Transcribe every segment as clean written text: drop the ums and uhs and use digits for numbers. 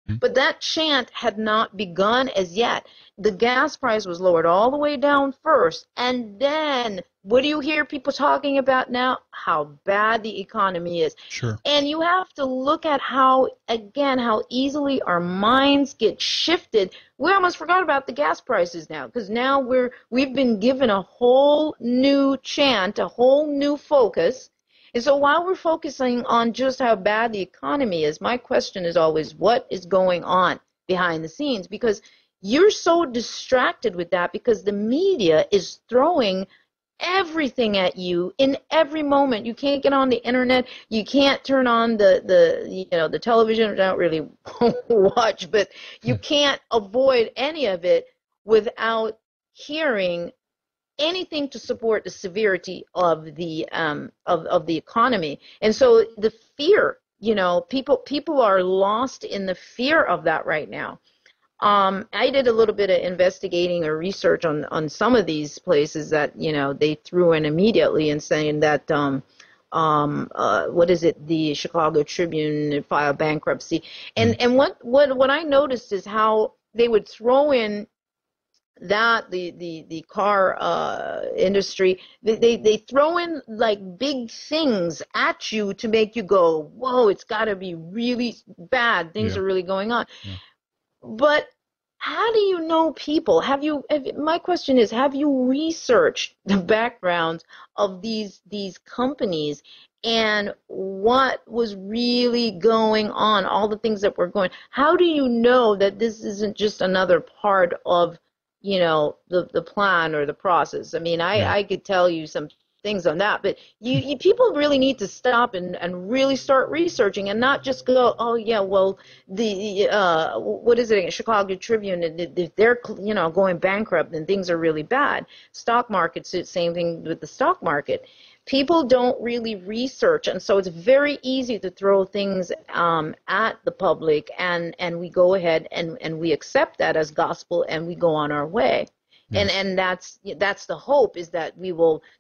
But that chant had not begun as yet. The gas price was lowered all the way down first, and then what do you hear people talking about now? How bad the economy is. Sure. And you have to look at how, again, how easily our minds get shifted. We almost forgot about the gas prices now, because now we've been given a whole new chant, a whole new focus. And so while we're focusing on just how bad the economy is, my question is always, what is going on behind the scenes? Because you're so distracted with that because the media is throwing everything at you in every moment. You can't get on the internet. You can't turn on the television. I don't really watch, but you can't avoid any of it without hearing anything to support the severity of the economy. And so the fear, people are lost in the fear of that right now. I did a little bit of investigating or research on some of these places that, they threw in immediately and saying that, what is it? The Chicago Tribune filed bankruptcy. And what I noticed is how they would throw in that the car industry, they throw in like big things at you to make you go, whoa, it's got to be really bad. Things are really going on. Yeah. But how do you know people? My question is, have you researched the backgrounds of these companies and what was really going on, all the things that were going? How do you know that this isn't just another part of, the plan or the process? I mean, I could tell you some things on that, but you people really need to stop and really start researching and not just go, oh yeah, well, the what is it again? Chicago Tribune, they're going bankrupt and things are really bad. Stock markets, same thing with the stock market. People don't really research, and so it's very easy to throw things at the public, and we go ahead and we accept that as gospel and we go on our way. Yes. And that's the hope, is that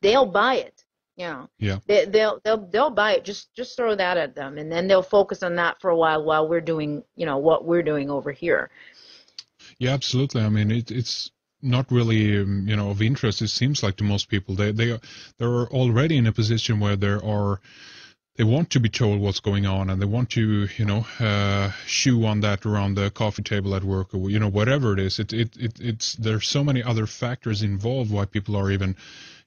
they'll buy it. Yeah. They'll buy it. Just throw that at them, and then they'll focus on that for a while we're doing what we're doing over here. Yeah, absolutely. I mean, it's not really of interest, it seems like, to most people. They're already in a position where they want to be told what's going on, and they want to chew on that around the coffee table at work, or whatever it is. It's there's so many other factors involved why people are even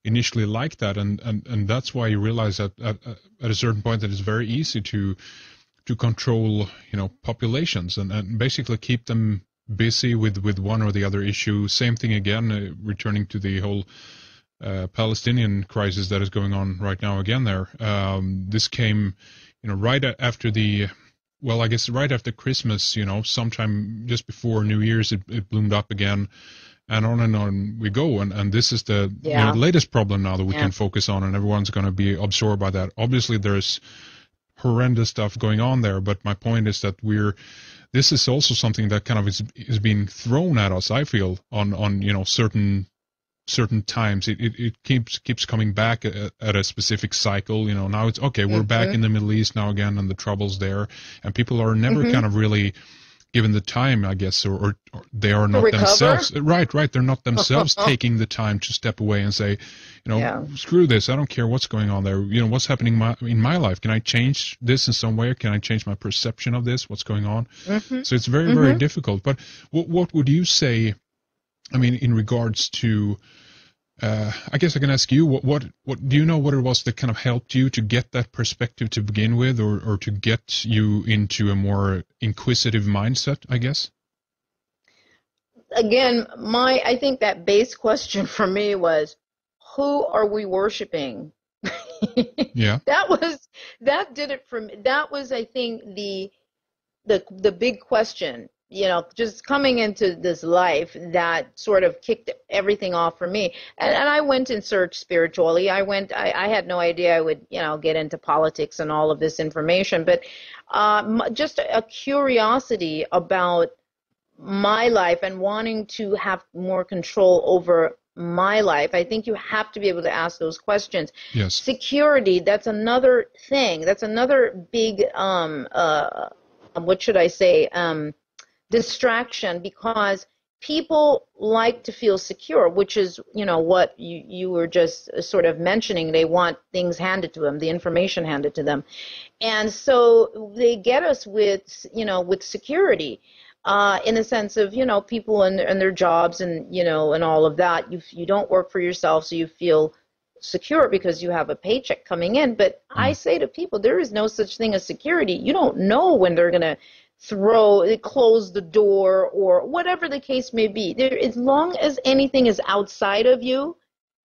initially like that, and that's why you realize that at a certain point that it's very easy to control populations and basically keep them busy with one or the other issue. Same thing again, returning to the whole Palestinian crisis that is going on right now again there. This came, right after I guess right after Christmas, sometime just before New Year's, it bloomed up again, and on we go. And this is the latest problem now that we can focus on, and everyone's going to be absorbed by that. Obviously, there's horrendous stuff going on there, but my point is that this is also something that kind of is being thrown at us, I feel, on certain times. It keeps coming back at a specific cycle. Now it's okay, we're back in the Middle East now again, and the troubles there, and people are never kind of really given the time, I guess, or they are not themselves. Right. They're not themselves taking the time to step away and say, screw this. I don't care what's going on there. What's happening in my life. Can I change this in some way? Can I change my perception of this? What's going on? So it's very, very difficult. But what would you say, I mean, in regards to, I guess I can ask you, what do you know what it was that kind of helped you to get that perspective to begin with, or to get you into a more inquisitive mindset, I guess? Again, I think that base question for me was, who are we worshiping? Yeah. That did it for me. That was, I think, the big question. Just coming into this life, that sort of kicked everything off for me. And I went and searched spiritually. I had no idea I would, get into politics and all of this information, but just a curiosity about my life and wanting to have more control over my life. I think you have to be able to ask those questions. Yes. Security, that's another thing. That's another big, what should I say? distraction, because people like to feel secure, which is, what you were just sort of mentioning. They want things handed to them, the information handed to them. And so they get us with, with security, in the sense of, people and their jobs and, and all of that. You don't work for yourself, so you feel secure because you have a paycheck coming in. But I say to people, there is no such thing as security. You don't know when they're going to close the door or whatever the case may be. As long as anything is outside of you,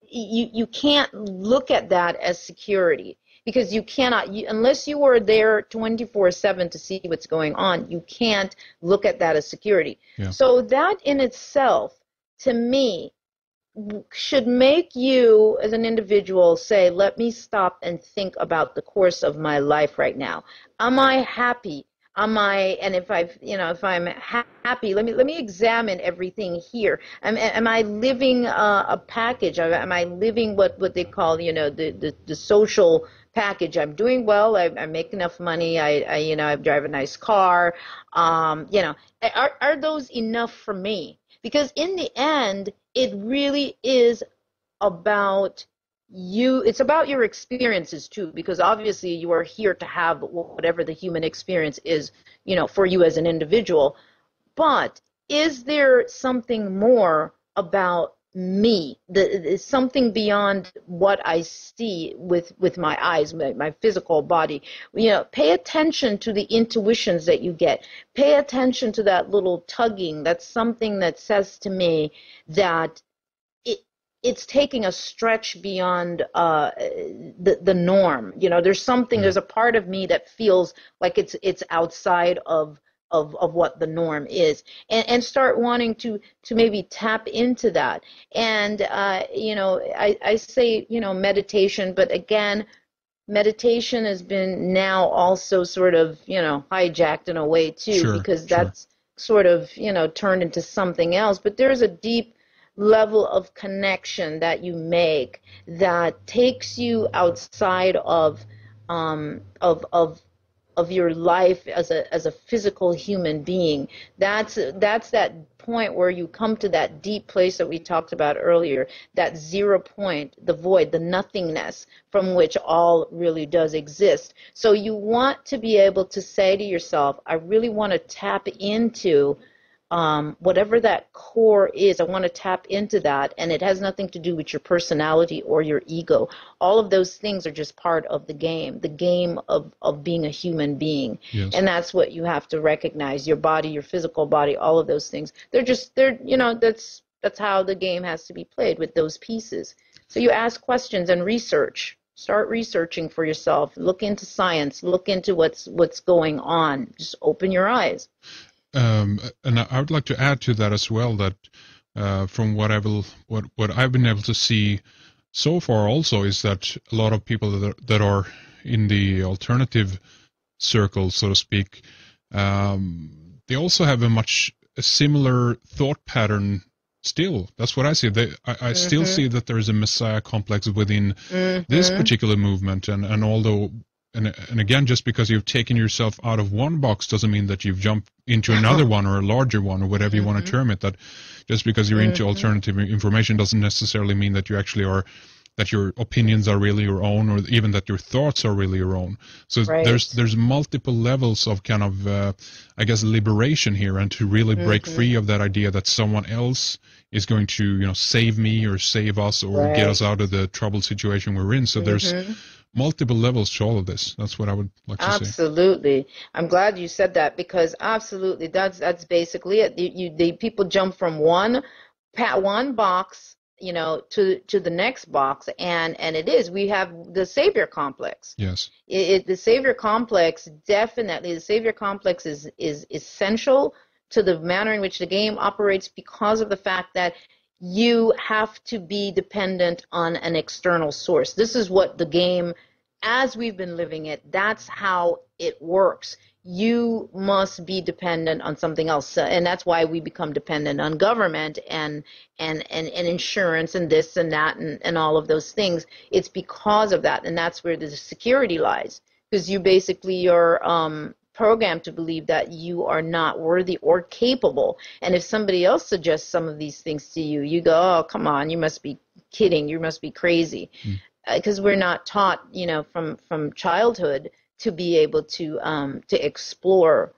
you can't look at that as security, because you cannot, unless you are there 24/7 to see what's going on, you can't look at that as security. Yeah. So that in itself, to me, should make you as an individual say, let me stop and think about the course of my life right now. Am I happy? And if I'm happy, let me examine everything here. Am I living a package? Am I living what they call, the social package? I'm doing well. I make enough money. I drive a nice car. Are those enough for me? Because in the end, it really is about you. It's about your experiences too, because obviously you are here to have whatever the human experience is, for you as an individual. But is there something more about me, something beyond what I see with my eyes, my physical body? Pay attention to the intuitions that you get. Pay attention to that little tugging. That's something that says to me that it's taking a stretch beyond the norm. There's something. There's a part of me that feels like it's outside of what the norm is, and start wanting to maybe tap into that. And I say meditation, but again, meditation has been now also sort of hijacked in a way too, because that's sort of turned into something else. But there's a deep level of connection that you make that takes you outside of your life as a physical human being. That's that point where you come to that deep place that we talked about earlier, that 0 point, the void, the nothingness from which all really does exist. So you want to be able to say to yourself, I really want to tap into whatever that core is. I want to tap into that, and it has nothing to do with your personality or your ego. All of those things are just part of the game of being a human being. Yes. And that's what you have to recognize. Your body, your physical body, all of those things. That's how the game has to be played, with those pieces. So you ask questions and research. Start researching for yourself. Look into science. Look into what's going on. Just open your eyes. And I would like to add to that as well, that from what I've been able to see so far also, is that a lot of people that are in the alternative circle, so to speak, they also have a similar thought pattern still. That's what I see. I still see that there is a messiah complex within this particular movement, and although and again, just because you've taken yourself out of one box doesn't mean that you've jumped into another one, or a larger one, or whatever you want to term it. That just because you're into alternative information doesn't necessarily mean that you actually are, that your opinions are really your own, or even that your thoughts are really your own. So there's multiple levels of kind of I guess liberation here, and to really break free of that idea that someone else is going to save me or save us or get us out of the troubled situation we're in. So there's multiple levels to all of this. That's what I would like to say. Absolutely. I'm glad you said that, because absolutely that's basically it. The people jump from one box, to the next box, and it is, we have the savior complex. Yes. The savior complex, definitely, the savior complex is essential to the manner in which the game operates, because of the fact that you have to be dependent on an external source. This is what the game, as we've been living it, that's how it works. You must be dependent on something else, and that's why we become dependent on government and insurance and this and that and all of those things. It's because of that, and that's where the security lies, because you basically are programmed to believe that you are not worthy or capable. And if somebody else suggests some of these things to you, you go, oh, come on, you must be kidding, you must be crazy. Because we're not taught, you know, from childhood to be able to explore